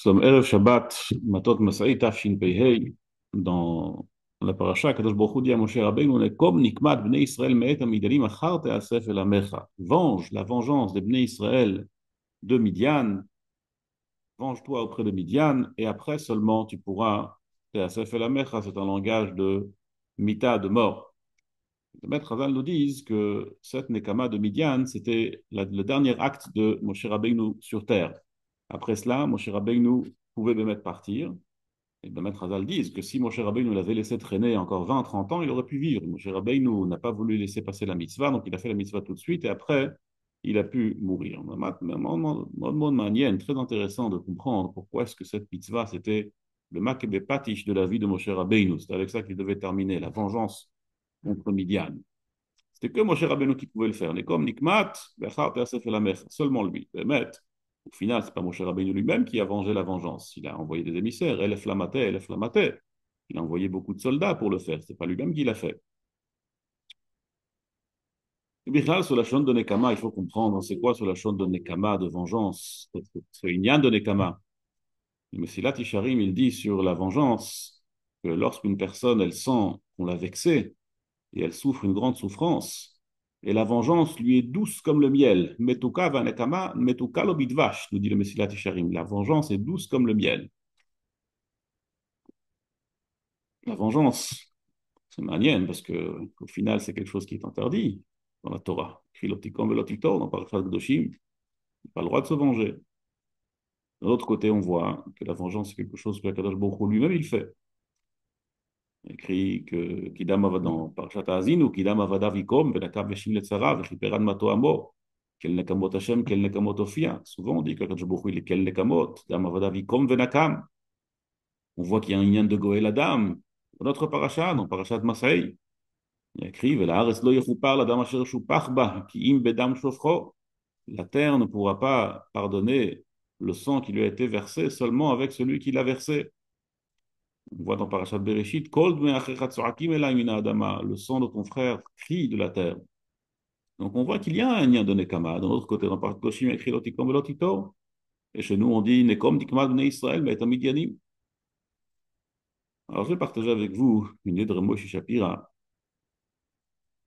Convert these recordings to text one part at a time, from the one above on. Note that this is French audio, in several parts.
Sommes Erev Shabbat, Matot Masai, Tafshin Pei, dans la paracha, Kadosh Baruch Hu dit à Moshe Rabbeinu, on est comme Nikmat, Bnei Israël, Me'et Amidalim, Achar Te'asef El Amecha. Venge la vengeance des Bnei Israël de Midian, venge-toi auprès de Midian, et après seulement tu pourras Te'asef El Amecha, c'est un langage de Mita, de mort. Les maîtres Hazal nous disent que cette Nekama de Midian, c'était le dernier acte de Moshe Rabbeinu sur terre. Après cela, Moshe Rabbeinu pouvait le mettre partir. Et le maître Hazal disent que si Moshe Rabbeinu l'avait laissé traîner encore 20, 30 ans, il aurait pu vivre. Moshe Rabbeinu n'a pas voulu laisser passer la mitzvah, donc il a fait la mitzvah tout de suite et après, il a pu mourir. Mode manienne, très intéressant de comprendre pourquoi est-ce que cette mitzvah, c'était le makébé patish de la vie de Moshe Rabbeinu. C'est avec ça qu'il devait terminer, la vengeance contre Midian. C'était que Moshe Rabbeinu qui pouvait le faire. Les comme Nikmat, seulement lui. Bémet. Au final, c'est pas Moshe Rabbeinu lui-même qui a vengé la vengeance. Il a envoyé des émissaires, Elef Lamate, Elef Lamate. Il a envoyé beaucoup de soldats pour le faire. C'est pas lui-même qui l'a fait. Et bien, sur la chaîne de Nekama, il faut comprendre, c'est quoi sur la chaîne de Nekama, de vengeance? C'est une yann de Nekama. Le Messilat Isharim, il dit sur la vengeance que lorsqu'une personne, elle sent qu'on l'a vexée, et elle souffre une grande souffrance. Et la vengeance lui est douce comme le miel. Metuka vanekama, metuka lo bidvash, nous dit le Messilat Isharim. La vengeance est douce comme le miel. La vengeance, c'est manienne parce que au final, c'est quelque chose qui est interdit dans la Torah. Chilotikom velotitor, dans Parashat Kedoshim, il n'a pas le droit de se venger. De l'autre côté, on voit que la vengeance, c'est quelque chose que Kadosh Baruch Hu lui-même, il fait. Il écrit que Kidam dans Parashat Azinu, Kidam avadavikom, venakav veshim letzara, vechiperan mato amo. Quel nekamot Hashem, quel nekamot Ophia. Souvent, on dit que Kadosh Baruch Hu, il est quel nekamot, Dam avadavikom venakam. On voit qu'il y a un lien de Goël Adam. Dans notre parasha, dans Parashat Masai, il écrit Velaaretz lo yechupar ladam asher shupach ba, ki im bedam shofcho. La terre ne pourra pas pardonner le sang qui lui a été versé seulement avec celui qui l'a versé. On voit dans Parashat Bereshit, Kol dmei achecha tzoakim elai min ha'adama. Le sang de ton frère crie de la terre. Donc on voit qu'il y a un lien de Nekama. D'un autre côté, dans Parashat Koshim, il écrit Lotikom velotito. Et chez nous, on dit Nekom dikma bnei Israël, mais midianim. Alors je vais partager avec vous une idée de Moshe Shapira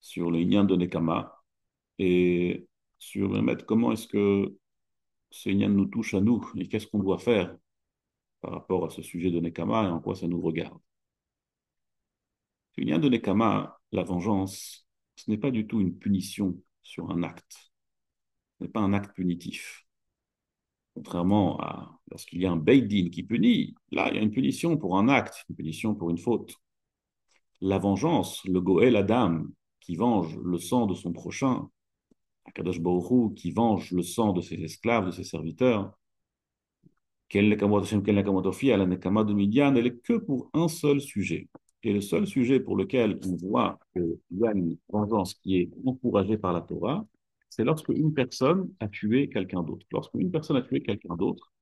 sur le lien de Nekama et sur comment est-ce que ce lien nous touche à nous et qu'est-ce qu'on doit faire par rapport à ce sujet de Nekama et en quoi ça nous regarde. Le lien de Nekama, la vengeance, ce n'est pas du tout une punition sur un acte. Ce n'est pas un acte punitif. Contrairement à lorsqu'il y a un Beit Din qui punit, là, il y a une punition pour un acte, une punition pour une faute. La vengeance, le Goël Adam, qui venge le sang de son prochain, Akadosh Baruch Hu, qui venge le sang de ses esclaves, de ses serviteurs, Ken Nekamot Hashem, Ken Nekamot Ofi, à la Nekama de Midian, elle est que pour un seul sujet. Et le seul sujet pour lequel on voit qu'il y a une vengeance qui est encouragée par la Torah, c'est lorsque une personne a tué quelqu'un d'autre. Lorsqu'une personne a tué quelqu'un d'autre,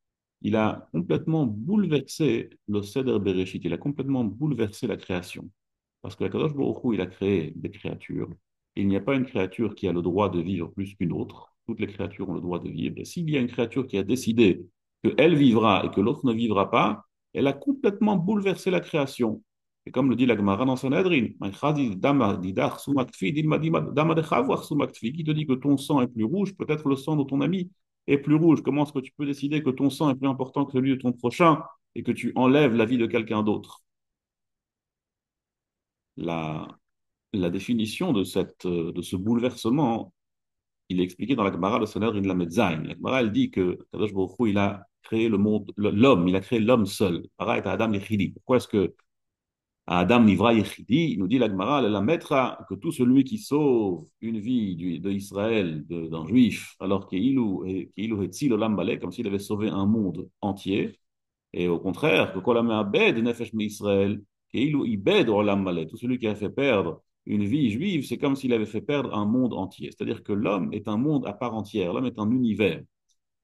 il a complètement bouleversé le Seder Bereshit, il a complètement bouleversé la création. Parce que Kadosh Baruch Hu, il a créé des créatures. Il n'y a pas une créature qui a le droit de vivre plus qu'une autre. Toutes les créatures ont le droit de vivre. Et s'il y a une créature qui a décidé qu'elle vivra et que l'autre ne vivra pas, elle a complètement bouleversé la création. Et comme le dit la Gemara dans Sanhedrin, qui te dit que ton sang est plus rouge, peut-être le sang de ton ami est plus rouge. Comment est-ce que tu peux décider que ton sang est plus important que celui de ton prochain et que tu enlèves la vie de quelqu'un d'autre? La, la définition de ce bouleversement, il est expliqué dans la Gemara de Sanhedrin Lamed Zayin. La Gemara, elle dit que Kadosh Baruch Hu, il a créé le monde, l'homme, il a créé l'homme seul. Pareil, Adam Yechidi. Pourquoi est-ce que à Adam Nivra Yechidi, il nous dit la Gemara, la mettra que tout celui qui sauve une vie d'Israël, d'un juif, alors qu'il Hetzil Olam Baleh, comme s'il avait sauvé un monde entier, et au contraire, que Kolam Abed Nefesh Israël, qu'il Ibed Olam Baleh, tout celui qui a fait perdre une vie juive, c'est comme s'il avait fait perdre un monde entier. C'est-à-dire que l'homme est un monde à part entière, l'homme est un univers.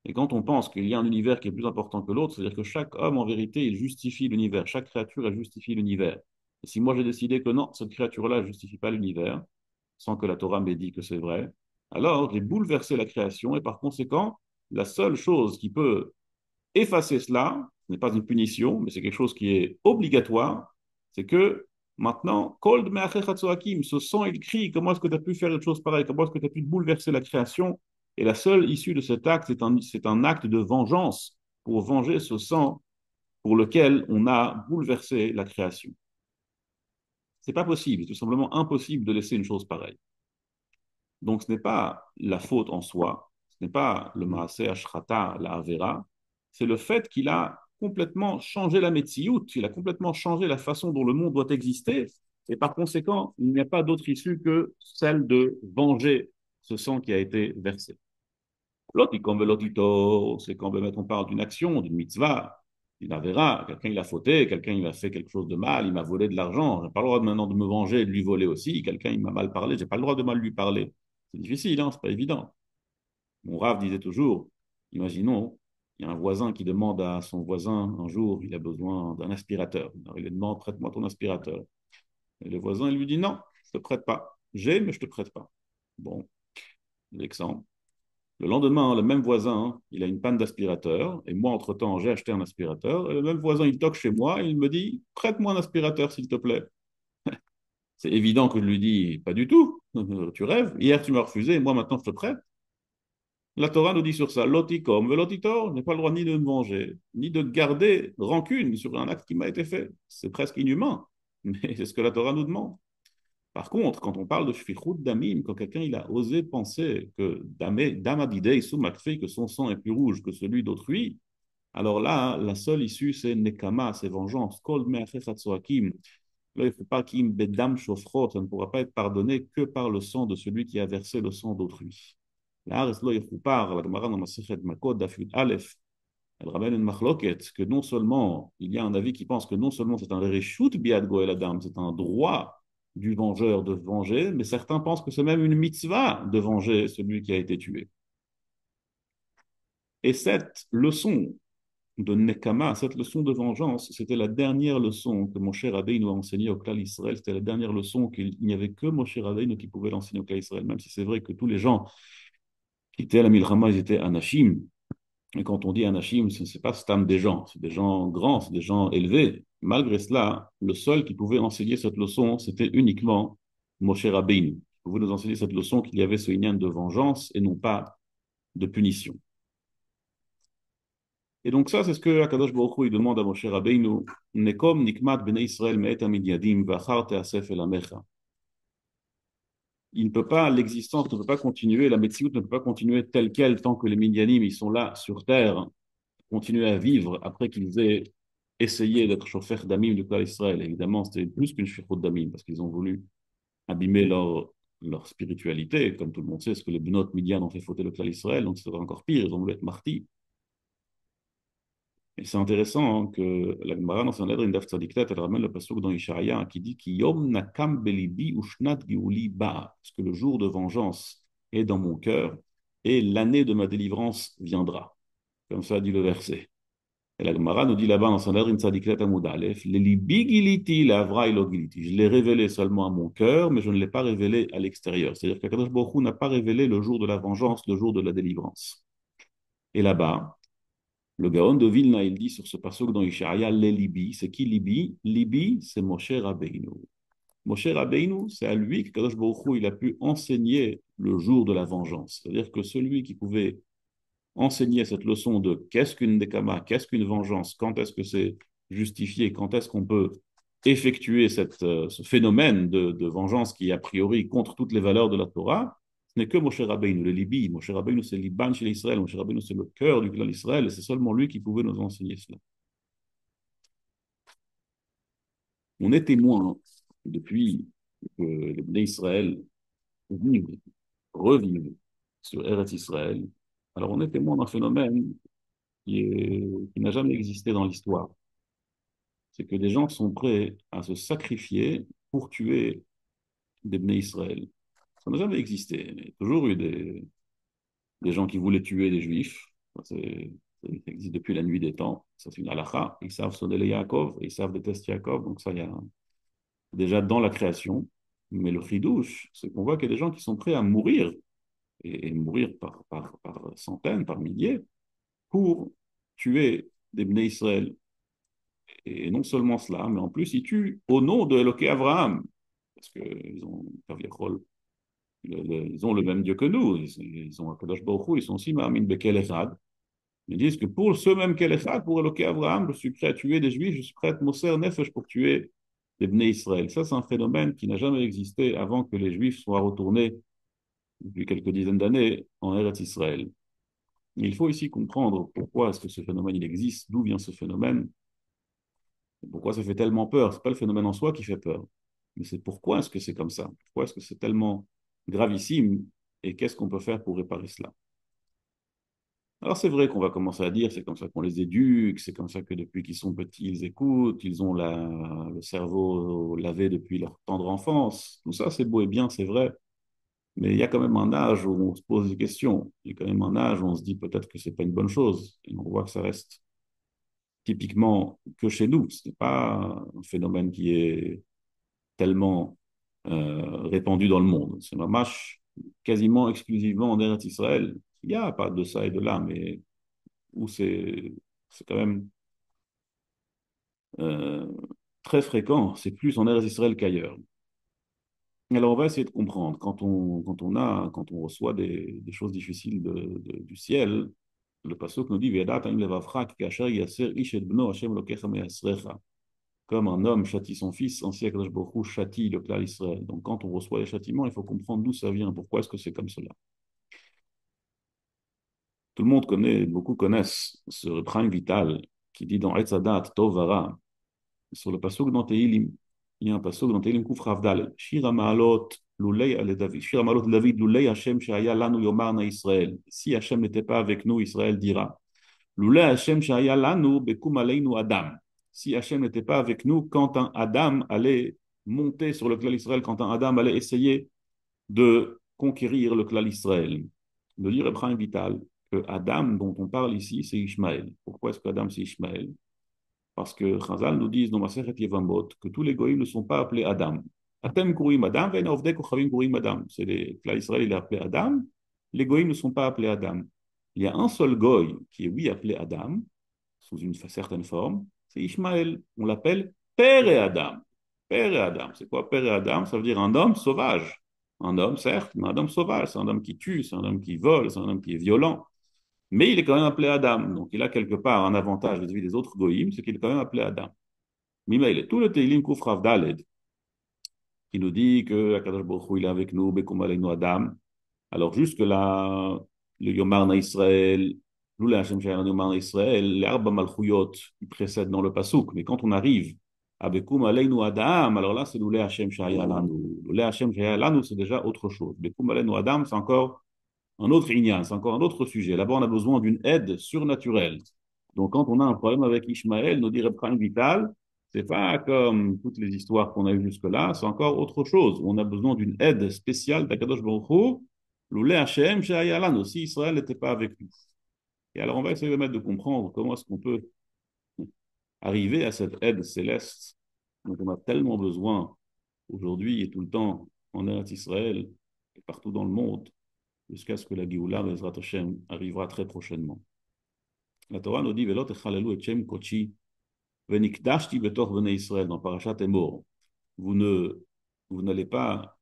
Et quand on pense qu'il y a un univers qui est plus important que l'autre, c'est-à-dire que chaque homme, en vérité, il justifie l'univers. Chaque créature, elle justifie l'univers. Et si moi j'ai décidé que non, cette créature-là ne justifie pas l'univers, sans que la Torah m'ait dit que c'est vrai, alors j'ai bouleversé la création et par conséquent, la seule chose qui peut effacer cela, ce n'est pas une punition, mais c'est quelque chose qui est obligatoire, c'est que maintenant, Kol Dmeachecha Tzoakim, ce sang, il crie, comment est-ce que tu as pu faire une chose pareille, comment est-ce que tu as pu bouleverser la création? Et la seule issue de cet acte, c'est un acte de vengeance pour venger ce sang pour lequel on a bouleversé la création. C'est pas possible, c'est tout simplement impossible de laisser une chose pareille. Donc ce n'est pas la faute en soi, ce n'est pas le maaseh ashrata, la avera, c'est le fait qu'il a complètement changé la metsiout, il a complètement changé la façon dont le monde doit exister, et par conséquent, il n'y a pas d'autre issue que celle de venger ce sang qui a été versé. L'otikom velotito, c'est quand on parle d'une action, d'une mitzvah, d'une avera, quelqu'un il a fauté, quelqu'un il a fait quelque chose de mal, il m'a volé de l'argent, j'ai pas le droit maintenant de me venger et de lui voler aussi, quelqu'un il m'a mal parlé, j'ai pas le droit de mal lui parler. C'est difficile, hein, c'est pas évident. Mon Rav disait toujours, imaginons, il y a un voisin qui demande à son voisin un jour, il a besoin d'un aspirateur. Alors il lui demande, prête-moi ton aspirateur. Et le voisin il lui dit, non, je te prête pas. J'ai, mais je te prête pas. Bon, l'exemple. Le lendemain, le même voisin, il a une panne d'aspirateur, et moi, entre-temps, j'ai acheté un aspirateur, et le même voisin, il toque chez moi, et il me dit, prête-moi un aspirateur, s'il te plaît. C'est évident que je lui dis, pas du tout, tu rêves, hier tu m'as refusé, et moi maintenant je te prête. La Torah nous dit sur ça, lotikom, velotitor, je n'ai pas le droit ni de me venger, ni de garder rancune sur un acte qui m'a été fait. C'est presque inhumain, mais c'est ce que la Torah nous demande. Par contre, quand on parle de shfichut damim, quand quelqu'un il a osé penser que damadidei soumakfi, que son sang est plus rouge que celui d'autrui, alors là, la seule issue, c'est nekama, c'est vengeance. Kol me'achechatzoakim. Là, il ne faut pas qu'il bedam shofrot, ça ne pourra pas être pardonné que par le sang de celui qui a versé le sang d'autrui. Là, reslo yechupar, la Gemara dans Masechet Makot, Dafyud Aleph, elle ramène une machloket, que non seulement, il y a un avis qui pense que non seulement c'est un reshut biad goel adam, c'est un droit du vengeur de venger, mais certains pensent que c'est même une mitzvah de venger celui qui a été tué. Et cette leçon de Nekama, cette leçon de vengeance, c'était la dernière leçon que Moshe Rabbeinu nous a enseignée au Klal Israël. C'était la dernière leçon qu'il n'y avait que Moshe Rabbeinu qui pouvait l'enseigner au Klal Israël, même si c'est vrai que tous les gens qui étaient à la Milchama, ils étaient anashim. Et quand on dit anashim, ce n'est pas stam des gens, c'est des gens grands, c'est des gens élevés. Malgré cela, le seul qui pouvait enseigner cette leçon, c'était uniquement Moshe Rabbeinu. Il pouvait nous enseigner cette leçon qu'il y avait ce inyan de vengeance et non pas de punition. Et donc ça, c'est ce que Akadosh Baruch Hu, il demande à Moshe Rabbeinu, Nekom nikmat bnei Israël me'et amidiadim v'achar te'asef el amecha. Il ne peut pas, l'existence ne peut pas continuer, la Metsiout ne peut pas continuer telle qu'elle tant que les Midianim, ils sont là sur terre, continuer à vivre après qu'ils aient essayé d'être chauffeurs d'Amim du clan Israël. Évidemment, c'était plus qu'une chouchoute d'Amim parce qu'ils ont voulu abîmer leur spiritualité. Comme tout le monde sait, ce que les Bnot Midian ont fait fauter le clan Israël, donc c'était encore pire, ils ont voulu être martyrs. Et c'est intéressant hein, que la Gemara dans son Edrin Daf Tzadiktet, elle ramène le pasuk dans Ishaïa qui dit ki Yom nakam belibi ushnat giuli ba, parce que le jour de vengeance est dans mon cœur et l'année de ma délivrance viendra. Comme ça dit le verset. Et la Gemara nous dit là-bas dans son Edrin Tzadiktet Amud Aleph, Lelibi giliti lavra ilo giliti. Je l'ai révélé seulement à mon cœur, mais je ne l'ai pas révélé à l'extérieur. C'est-à-dire qu'Akadosh Baruch Hu n'a pas révélé le jour de la vengeance, le jour de la délivrance. Et là-bas, le Gaon de Vilna, il dit sur ce passage dans Ishaïa, les Libis. C'est qui Libi? Libi, c'est Moshe Rabbeinu. Moshe Rabbeinu, c'est à lui que Kadosh Baruch Hu, il a pu enseigner le jour de la vengeance. C'est-à-dire que celui qui pouvait enseigner cette leçon de qu'est-ce qu'une Nekama, qu'est-ce qu'une vengeance, quand est-ce que c'est justifié, quand est-ce qu'on peut effectuer ce phénomène de vengeance qui est a priori contre toutes les valeurs de la Torah, ce n'est que Moshe Rabbeinu, le Libi. Moshe Rabbeinu, c'est l'Iban chez l'Israël. Moshe Rabbeinu, c'est le cœur du clan d'Israël, et c'est seulement lui qui pouvait nous enseigner cela. On est témoin depuis que les Bnei Israël vivent, revivent sur Eretz Israël. Alors on est témoin d'un phénomène qui n'a jamais existé dans l'histoire. C'est que des gens sont prêts à se sacrifier pour tuer des Bnei Israël. Ça n'a jamais existé. Il y a toujours eu des gens qui voulaient tuer des Juifs. Ça existe depuis la nuit des temps. Ça, c'est une halakha. Ils savent sonner les Yaakov, ils savent détester Yaakov. Donc ça, il y a déjà dans la création. Mais le chidouche, c'est qu'on voit qu'il y a des gens qui sont prêts à mourir, et mourir par centaines, par milliers, pour tuer des Bnei Israël. Et non seulement cela, mais en plus, ils tuent au nom de Eloké Abraham. Parce qu'ils ont, ils ont le même Dieu que nous. Ils ont Akadosh Baruch Hu, ils sont aussi Ma'amin Bekel Echad. Ils disent que pour ce même Kel Echad, pour Eloké Abraham, je suis prêt à tuer des Juifs, je suis prêt à Moser Nefesh pour tuer des Bnei Israël. Ça, c'est un phénomène qui n'a jamais existé avant que les Juifs soient retournés, depuis quelques dizaines d'années, en Eretz Israël. Il faut ici comprendre pourquoi est-ce que ce phénomène il existe, d'où vient ce phénomène, pourquoi ça fait tellement peur. Ce n'est pas le phénomène en soi qui fait peur, mais c'est pourquoi est-ce que c'est comme ça, pourquoi est-ce que c'est tellement gravissime et qu'est-ce qu'on peut faire pour réparer cela. Alors c'est vrai qu'on va commencer à dire c'est comme ça qu'on les éduque, c'est comme ça que depuis qu'ils sont petits ils écoutent, ils ont le cerveau lavé depuis leur tendre enfance. Tout ça c'est beau et bien, c'est vrai, mais il y a quand même un âge où on se pose des questions. Il y a quand même un âge où on se dit peut-être que c'est pas une bonne chose. Et on voit que ça reste typiquement que chez nous. Ce n'est pas un phénomène qui est tellement répandu dans le monde. C'est mamash quasiment exclusivement en Eretz Israël. Il y a pas de ça et de là, mais où c'est quand même euh, très fréquent. C'est plus en Eretz Israël qu'ailleurs. Alors, on va essayer de comprendre. Quand on reçoit des choses difficiles du ciel, le pasuk nous dit, Ve'edat ha'im levavcha ki kasher yaser ish et bno Hashem lokecha me'asrecha. Comme un homme châtie son fils, ainsi Akadosh Baruch Hu châtie le clan Israël. Donc, quand on reçoit les châtiments, il faut comprendre d'où ça vient, pourquoi est-ce que c'est comme cela. Tout le monde connaît, beaucoup connaissent ce refrain vital qui dit dans Etzadat Tovara, sur le pasuk dans Tehillim, il y a un pasuk dans Tehillim Kuf Ravdal, Shir Ma'alot Lulei Ale David, Shir Ma'alot David Lulei Hashem Shaya Lanu Yomarna Israël. Si Hashem n'était pas avec nous, Israël dira, Lulei Hashem Shaya Lanu Bekum Aleinu Adam. Si Hashem n'était pas avec nous, quand un Adam allait monter sur le clan Israël, quand un Adam allait essayer de conquérir le clan Israël. Le dire Abraham Vital que Adam dont on parle ici, c'est Ishmaël. Pourquoi est-ce qu'Adam c'est Ishmaël? Parce que Chazal nous dit dans Masechet Yevamot que tous les goïms ne sont pas appelés Adam. Atem kourim Adam, ve'en avdei kochavim kourim Adam. C'est l'Israël il est appelé Adam. Les goïms ne sont pas appelés Adam. Il y a un seul goï qui est oui appelé Adam sous une certaine forme, c'est Ishmaël. On l'appelle Père et Adam. Père et Adam. C'est quoi Père et Adam? Ça veut dire un homme sauvage. Un homme, certes, mais un homme sauvage. C'est un homme qui tue, c'est un homme qui vole, c'est un homme qui est violent. Mais il est quand même appelé Adam. Donc il a quelque part un avantage vis-à-vis des autres goïms, c'est qu'il est quand même appelé Adam. Mimaïl, tout le Teilim Kufrav Daled, qui nous dit que Akadosh Baruch Hu, il est avec nous, Bekum Aleinu Adam. Alors jusque-là, le Yomarna Israël, Lula Hashem Shayanu Yomarna Israël, les Arba Malchuyot, qui précèdent dans le Pasuk. Mais quand on arrive à Bekum Aleinu Adam, alors là, c'est Lula Hashem Shayalanu. Lula Hashem Shayalanu, c'est déjà autre chose. Bekum Aleinu Adam, c'est encore un autre ignan, c'est encore un autre sujet. Là-bas, on a besoin d'une aide surnaturelle. Donc, quand on a un problème avec Ishmaël, nous dirait Prime Vital, c'est pas comme toutes les histoires qu'on a eues jusque-là, c'est encore autre chose. On a besoin d'une aide spéciale d'Akadosh Baruch Hu, Loulé Hashem, Shehayalan aussi, Israël n'était pas avec nous. Et alors, on va essayer de comprendre comment est-ce qu'on peut arriver à cette aide céleste dont on a tellement besoin aujourd'hui et tout le temps en Eretz Israël et partout dans le monde, jusqu'à ce que la Géoula, Bezrat Hashem, arrivera très prochainement. La Torah nous dit Velot echalelu et Shem kochi venikdashti betor bnei Israël dans Parashat Emor. Vous ne vous n'allez pas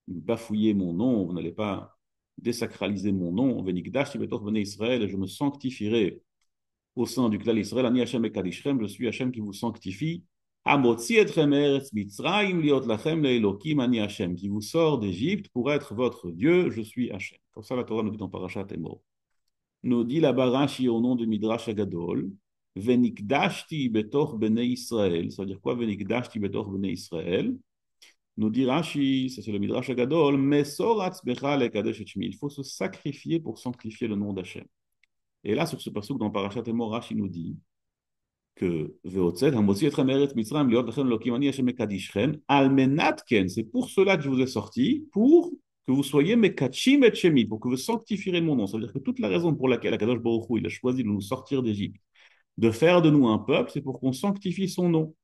bafouiller mon nom, vous n'allez pas désacraliser mon nom. Venikdashti betor bnei Israël, et je me sanctifierai au sein du clan Israël. Ani Hashem ekadishrem, je suis Hashem qui vous sanctifie. Amotzi etrem eretz Mitzrayim liot lachem leelokim ani Hashem, qui vous sort d'Égypte pour être votre Dieu. Je suis Hashem. Comme ça, la Torah nous dit dans Parashat Emor. Nous dit la Barashi au nom de Midrash Agadol, Venikdashti betor bnei Israël. Ça veut dire quoi, Venikdashti betor bnei Israël? Nous dit Rashi, ça c'est le Midrash Agadol, Mesoratz becha lekadesh et shmi. Il faut se sacrifier pour sanctifier le nom d'Hachem. Et là, sur ce passage dans Parashat Emor, Rashi nous dit que Veotzet, Hamotzi etrem eretz Mitzrayim, liot lachem lokim ani Hashem mekadishchem, almenat ken, c'est pour cela que je vous ai sorti, pour que vous soyez mekachim et shemi, pour que vous sanctifierez mon nom. Ça veut dire que toute la raison pour laquelle Akadosh Baruch Hu, il a choisi de nous sortir d'Égypte, de faire de nous un peuple, c'est pour qu'on sanctifie son nom.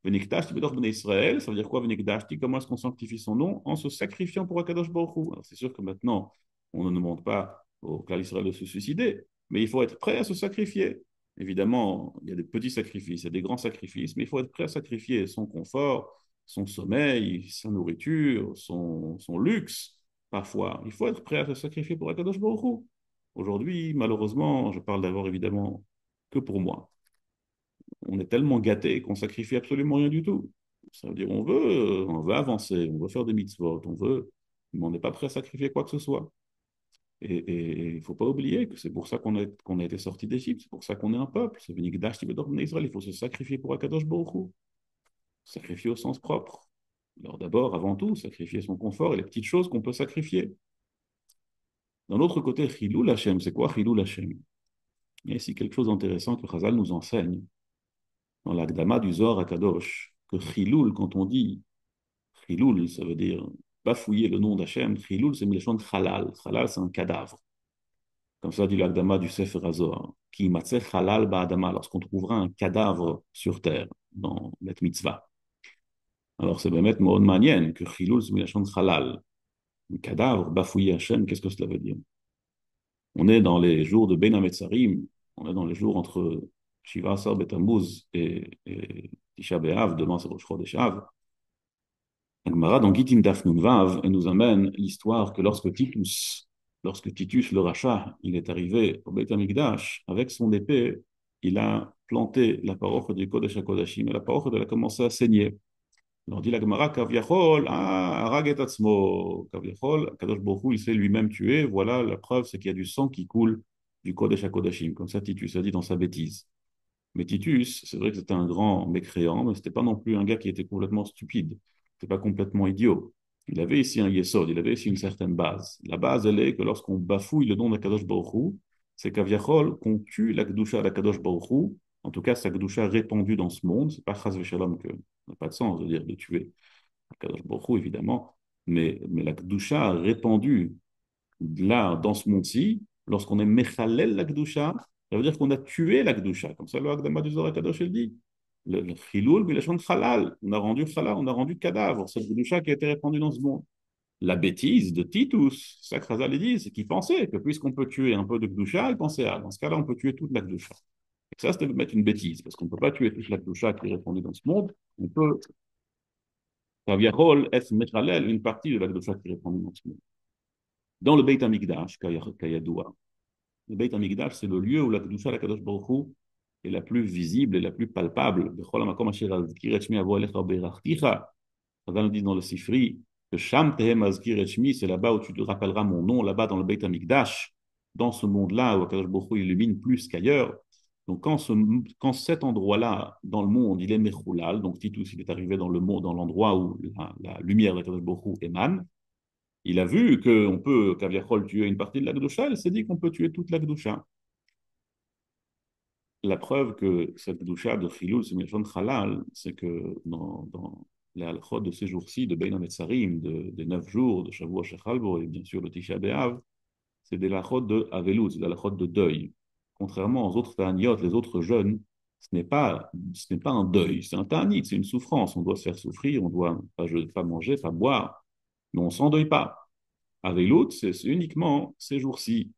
Venikdashti bedor bnei Israël, ça veut dire quoi Venikdashti? Comment est-ce qu'on sanctifie son nom? En se sacrifiant pour Akadosh Baruch Hu. Alors c'est sûr que maintenant, on ne demande pas au clan Israël de se suicider, mais il faut être prêt à se sacrifier. Évidemment, il y a des petits sacrifices, il y a des grands sacrifices, mais il faut être prêt à sacrifier son confort, son sommeil, sa nourriture, son luxe, parfois. Il faut être prêt à se sacrifier pour Akadosh Baruch Hu. Aujourd'hui, malheureusement, je parle d'abord évidemment que pour moi. On est tellement gâté qu'on sacrifie absolument rien du tout. Ça veut dire on veut avancer, on veut faire des mitzvot, mais on n'est pas prêt à sacrifier quoi que ce soit. Et il ne faut pas oublier que c'est pour ça qu'on a été sorti d'Égypte, c'est pour ça qu'on est un peuple. C'est V'nigdash Tibedor Bnei Israël, il faut se sacrifier pour Akadosh Baruch Hu. Sacrifier au sens propre. Alors d'abord, avant tout, sacrifier son confort et les petites choses qu'on peut sacrifier. D'un autre côté, Chilul Hashem, c'est quoi Chilul Hashem? Il y a ici quelque chose d'intéressant que Chazal nous enseigne dans l'Agdama du Zohar à Kadosh, que Chilul, quand on dit Chilul, ça veut dire bafouiller le nom d'Hachem. Chilul, c'est Milachon de Halal. Halal, c'est un cadavre. Comme ça dit l'Agdama du Sefer HaZohar. Ki matzeh halal ba'adama, lorsqu'on trouvera un cadavre sur terre, dans la mitzvah. Alors c'est באמת מאוד מעניין que Chilul, c'est Milachon de Halal. Un cadavre, bafouiller Hachem, qu'est-ce que cela veut dire? On est dans les jours de Ben HaMetzarim, on est dans les jours entre Shiva Asar Betamuz et Tisha B'Av, demain c'est Rosh Chodesh Av. La Gemara dans Gittin Daf Nun Vav, elle nous amène l'histoire que lorsque Titus le rachat, il est arrivé au Beit HaMikdash, avec son épée, il a planté la paroche du Kodesh HaKodashim, et la paroche elle a commencé à saigner. Alors dit la Gemara, Kavyachol, Harag et Atzmo, Kavyachol, Kadosh Baruch Hu, il s'est lui-même tué, voilà, la preuve c'est qu'il y a du sang qui coule du Kodesh HaKodashim, comme ça Titus a dit dans sa bêtise. Mais Titus, c'est vrai que c'était un grand mécréant, mais c'était pas non plus un gars qui était complètement stupide. C'était pas complètement idiot. Il avait ici un yesod, il avait ici une certaine base. La base, elle est que lorsqu'on bafouille le nom d'Akadosh Baruch Hu, c'est qu'aviachol, qu'on tue la Kedusha d'Akadosh Baruch Hu, en tout cas sa Kedusha répandue dans ce monde, c'est pas Chas Veshalom que ça n'a pas de sens de dire de tuer Akadosh Baruch Hu, évidemment, mais la Kedusha répandue là, dans ce monde-ci, lorsqu'on est Mechalel la Kedusha, ça veut dire qu'on a tué la Kedusha. Comme ça, le Hakdama du Zohar Kadosh, il dit. Le Chilul, Bilashon Halal. On a rendu Halal, on a rendu cadavre, cette Kedusha qui a été répandue dans ce monde. La bêtise de Titus, ça que Chazal dit, c'est qu'il pensait que puisqu'on peut tuer un peu de Kedusha, il pensait, ah, dans ce cas-là, on peut tuer toute la Kedusha. Et ça, c'était de mettre une bêtise, parce qu'on ne peut pas tuer toute la Kedusha qui est répandue dans ce monde. On peut, Kaviachol, es Mechalel, une partie de la Kedusha qui est répandue dans ce monde. Dans le Beit HaMikdash, Kayadoua, le Beit HaMikdash, c'est le lieu où la Kedusha, la Kadosh Baruch Hu, est la plus visible et la plus palpable. Bechol hamakom asher azkir et shmi avo elecha beirachticha. Ça nous dit dans le Sifri que Sham tehem azkir et shmi, c'est là-bas où tu te rappelleras mon nom, là-bas dans le Beit HaMikdash, dans ce monde-là où Kadosh Baruch Hu illumine plus qu'ailleurs. Donc quand cet endroit-là, dans le monde, il est mechoulal, donc Titus, il est arrivé dans le monde, dans l'endroit où la lumière de Kadosh Baruch Hu émane, il a vu qu'on peut, Kaviachol, tuer une partie de la Gdusha, il s'est dit qu'on peut tuer toute la Gdusha. La preuve que cette Gdusha de Chilul, c'est Milchon Halal, c'est que dans les halachot de ces jours-ci, de Bein HaMetzarim, des 9 jours, de Shavua Shechalbo, et bien sûr le Tisha B'Av, c'est des halachot de Avelut, c'est des halachot de deuil. Contrairement aux autres ta'aniot, les autres jeûnes, ce n'est pas un deuil, c'est un ta'anit, c'est une souffrance. On doit se faire souffrir, on doit pas manger, pas boire, mais on ne s'endeuille pas. Avelout, c'est uniquement ces jours-ci.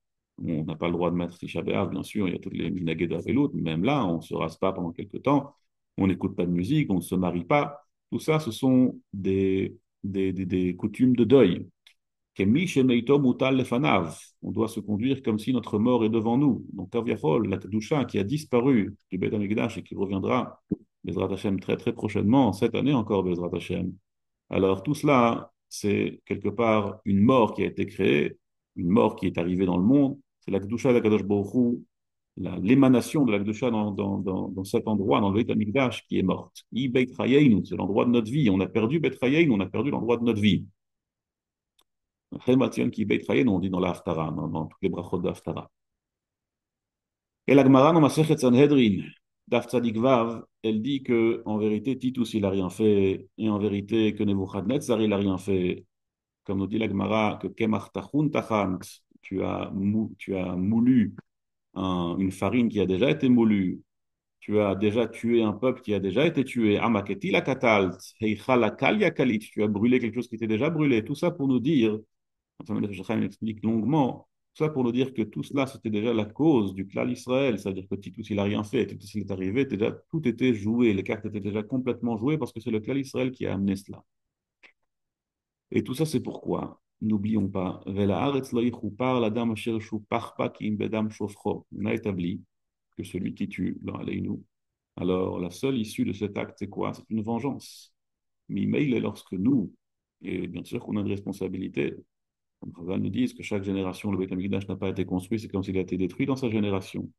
On n'a pas le droit de mettre Tisha B'Av, bien sûr, il y a toutes les minagées d'Avelout, mais même là, on ne se rase pas pendant quelques temps, on n'écoute pas de musique, on ne se marie pas. Tout ça, ce sont des coutumes de deuil. Kemi shemeito mutal lefanav. On doit se conduire comme si notre mort est devant nous. Donc, Kaviachol, la Kedusha qui a disparu du Beit HaMikdash et qui reviendra, Bezrat Hashem, très très prochainement, cette année encore, Bezrat Hashem. Alors tout cela, c'est quelque part une mort qui a été créée, une mort qui est arrivée dans le monde. C'est la Kedusha d'Akadosh Baruch Hu, l'émanation de la Kedusha dans cet endroit, dans le Beit HaMikdash, qui est morte. I Beit Chayeinu, c'est l'endroit de notre vie. On a perdu Beit Chayeinu, on a perdu l'endroit de notre vie. Chemation qui Beit Chayeinu, on dit dans la Haftara, dans toutes les brachot de Haftara. Et la Gemara dans Masechet Sanhedrin, Daf Tzadik Vav, elle dit que en vérité Titus il a rien fait et en vérité que Nebuchadnezzar il a rien fait. Comme nous dit la Gemara que Kemach Tachun Tachant, tu as moulu une farine qui a déjà été moulue. Tu as déjà tué un peuple qui a déjà été tué. Amaketi la katalt, Heicha kal yakalit. Tu as brûlé quelque chose qui était déjà brûlé. Tout ça pour nous dire, enfin, le Chaim explique longuement Tout ça pour nous dire que tout cela, c'était déjà la cause du clan Israël, c'est-à-dire que Titus, il n'a rien fait, Titus, il est arrivé, déjà, tout était joué, les cartes étaient déjà complètement jouées parce que c'est le clan Israël qui a amené cela. Et tout ça, c'est pourquoi, n'oublions pas, Vela haaretz lo yichu par l'adam asher shu parpa ki im bedam shofcho. On a établi que celui qui tue, dans Aleinu, alors la seule issue de cet acte, c'est quoi? C'est une vengeance. Mais il est lorsque nous, et bien sûr qu'on a une responsabilité, comme Chazal nous disent que chaque génération, le Beit HaMikdash n'a pas été construit, c'est comme s'il a été détruit dans sa génération.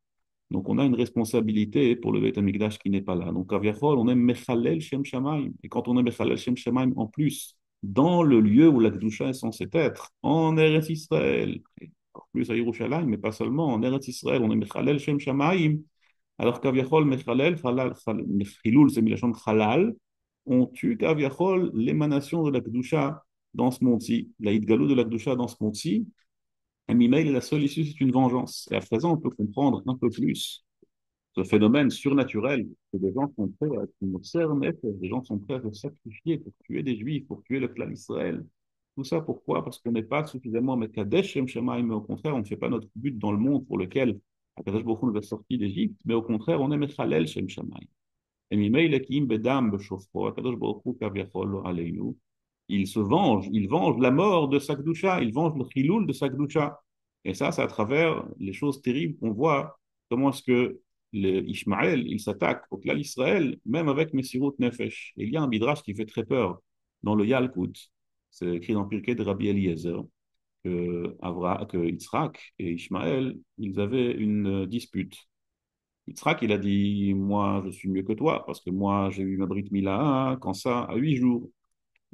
Donc on a une responsabilité pour le Beit HaMikdash qui n'est pas là. Donc Kaviachol, on est Mechalel Shem Shamaim. Et quand on est Mechalel Shem Shamaim, en plus, dans le lieu où la Kedusha est censée être, en Eretz Israël, et encore plus à Yerushalayim, mais pas seulement, en Eretz Israël, on est Mechalel Shem Shamaim. Alors Kaviachol, Mechalel, Chilul, c'est Milachon Chalal, on tue Kaviachol, l'émanation de la Kedusha dans ce monde-ci, la Hitgalou de la Kedusha dans ce monde-ci. Et Mimail, la seule issue, c'est une vengeance. Et à présent, on peut comprendre un peu plus ce phénomène surnaturel que des gens sont prêts à des gens sont prêts à se sacrifier pour tuer des juifs, pour tuer le clan Israël. Tout ça pourquoi? Parce qu'on n'est pas suffisamment Mekadesh Shem Shamaim, mais au contraire, on ne fait pas notre but dans le monde pour lequel Akadosh Baruch Hu nous a sortis d'Égypte, mais au contraire, on est Mechalel Shem Shamaim. Et Mimeil Ekim Bedam B'Shofro, Akadosh Baruch Hu Kaviachol Aleinu. Il venge la mort de Sakdusha, il venge le chiloul de Sakdusha. Et ça, c'est à travers les choses terribles qu'on voit, comment est-ce que Ishmaël, il s'attaque au clan Israël, même avec Messirut Nefesh. Et il y a un midrash qui fait très peur dans le Yalkut, c'est écrit dans Pirkei de Rabbi Eliezer, que Yitzhak et Ishmaël, ils avaient une dispute. Yitzhak, il a dit, moi, je suis mieux que toi, parce que moi, j'ai eu ma Brit Mila quand ça, à 8 jours.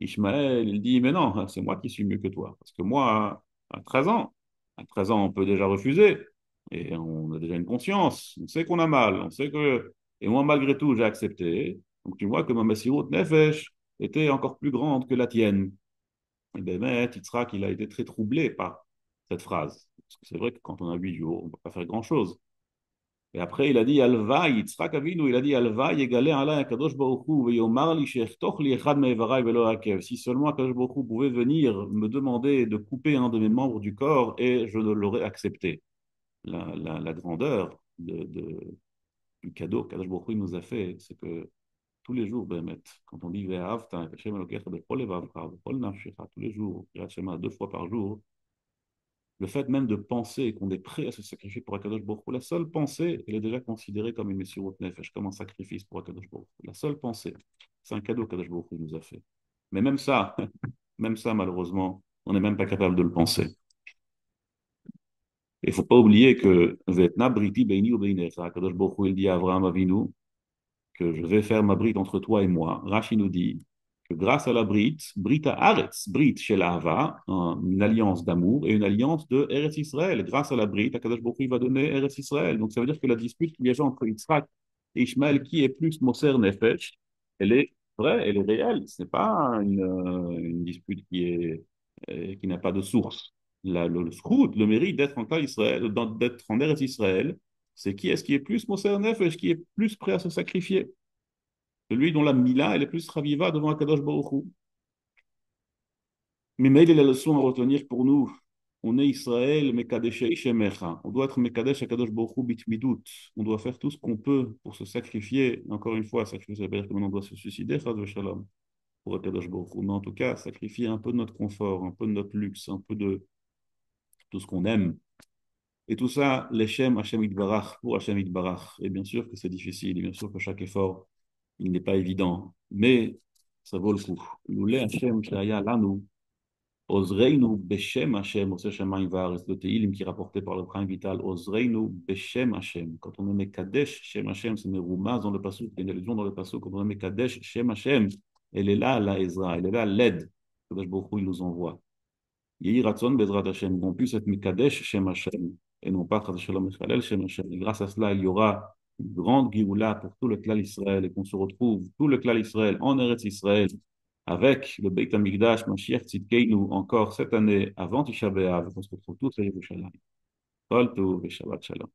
Ishmaël, il dit, mais non, c'est moi qui suis mieux que toi. Parce que moi, à 13 ans, à 13 ans, on peut déjà refuser. Et on a déjà une conscience. On sait qu'on a mal. On sait que... Et moi, malgré tout, j'ai accepté. Donc, tu vois que ma Messirut Nefesh était encore plus grande que la tienne. Et bien, mais Yitzhak, il a été très troublé par cette phrase. Parce que c'est vrai que quand on a 8 jours, on ne peut pas faire grand-chose. Et après, il a dit, Alva, Yitzhak Avinu, il a dit, Alva, yegale alay Akadosh Baruch Hu, veyomar li shechtoch li echad me'evarai velo hakev. Si seulement Akadosh Baruch Hu pouvait venir me demander de couper un de mes membres du corps et je l'aurais accepté. La grandeur du cadeau qu'Akadosh Baruch Hu nous a fait, c'est que tous les jours, Bémet, quand on dit Ve'ahavta, et Hashem Elokecha bechol levavcha, bechol nafshecha, tous les jours, Kirat Shema 2 fois par jour, le fait même de penser qu'on est prêt à se sacrifier pour Akadosh Baruch Hu, la seule pensée, elle est déjà considérée comme une Messirut Nefesh, comme un sacrifice pour Akadosh Baruch Hu. La seule pensée, c'est un cadeau qu'Akadosh Baruch Hu nous a fait. Mais même ça, malheureusement, on n'est même pas capable de le penser. Il ne faut pas oublier que Vetna Briti Beini ou Beinecha, Akadosh Baruch Hu, il dit à Avraham Avinu, que je vais faire ma brite entre toi et moi. Rashi nous dit que grâce à la brite, brite à Aretz, brite chez l'Ahava, une alliance d'amour et une alliance de Eretz Israël. Grâce à la brite, Akadosh Baruch Hu va donner Eretz Israël. Donc ça veut dire que la dispute qu'il y a entre Yitzhak et Ishmaël, qui est plus Moser Nefesh, elle est vraie, elle est réelle. Ce n'est pas une dispute qui n'a pas de source. Le srout, le mérite d'être en Israël, d'être en Eretz Israël, c'est qui est-ce qui est plus Moser Nefesh, qui est plus prêt à se sacrifier. Celui dont la Mila, elle est plus raviva devant Akadosh Baruch Hu. Mais il est la leçon à retenir pour nous. On est Israël, Mekadesh Shemecha. On doit être Mekadesh Akadosh Baruch Hu bitmidout. On doit faire tout ce qu'on peut pour se sacrifier. Encore une fois, sacrifier, ça veut dire que maintenant on doit se suicider, Chaz Shalom, pour Akadosh Baruch Hu. Mais en tout cas, sacrifier un peu de notre confort, un peu de notre luxe, un peu de tout ce qu'on aime. Et tout ça, l'Echem Hashem Itbarach, pour Hashem Itbarach. Et bien sûr que c'est difficile, et bien sûr que chaque effort, il n'est pas évident, mais ça vaut le coup. Loulé Hashem Shaya Lanu, Ozreinu Beshem Hashem, Ose Shemaim Vaaretz, le Teilim qui est rapporté par le Prime Vital, Ozreinu Beshem Hashem. Quand on est Mekadesh Shem Hashem, c'est Meroumaz dans le Passouk, il y a une allusion dans le Passouk, quand on est Mekadesh Shem Hashem, elle est là, la Ezra, elle est là, l'aide. Kadosh Baruch Hu, il nous envoie. Yehi Ratzon Bezrat Hashem, qu'on puisse être Mekadesh Shem Hashem, et non pas Chas Shalom Mechalel Shem Hashem. Et grâce à cela, il y aura une grande Géoula pour tout le clan Israël, et qu'on se retrouve, tout le clan Israël, en Eretz Israël, avec le Beit HaMikdash, Mashiach Tzidkeinu, encore cette année, avant Tisha B'Av, qu'on se retrouve tous à Yerushalayim. Kol Tov et Shabbat Shalom.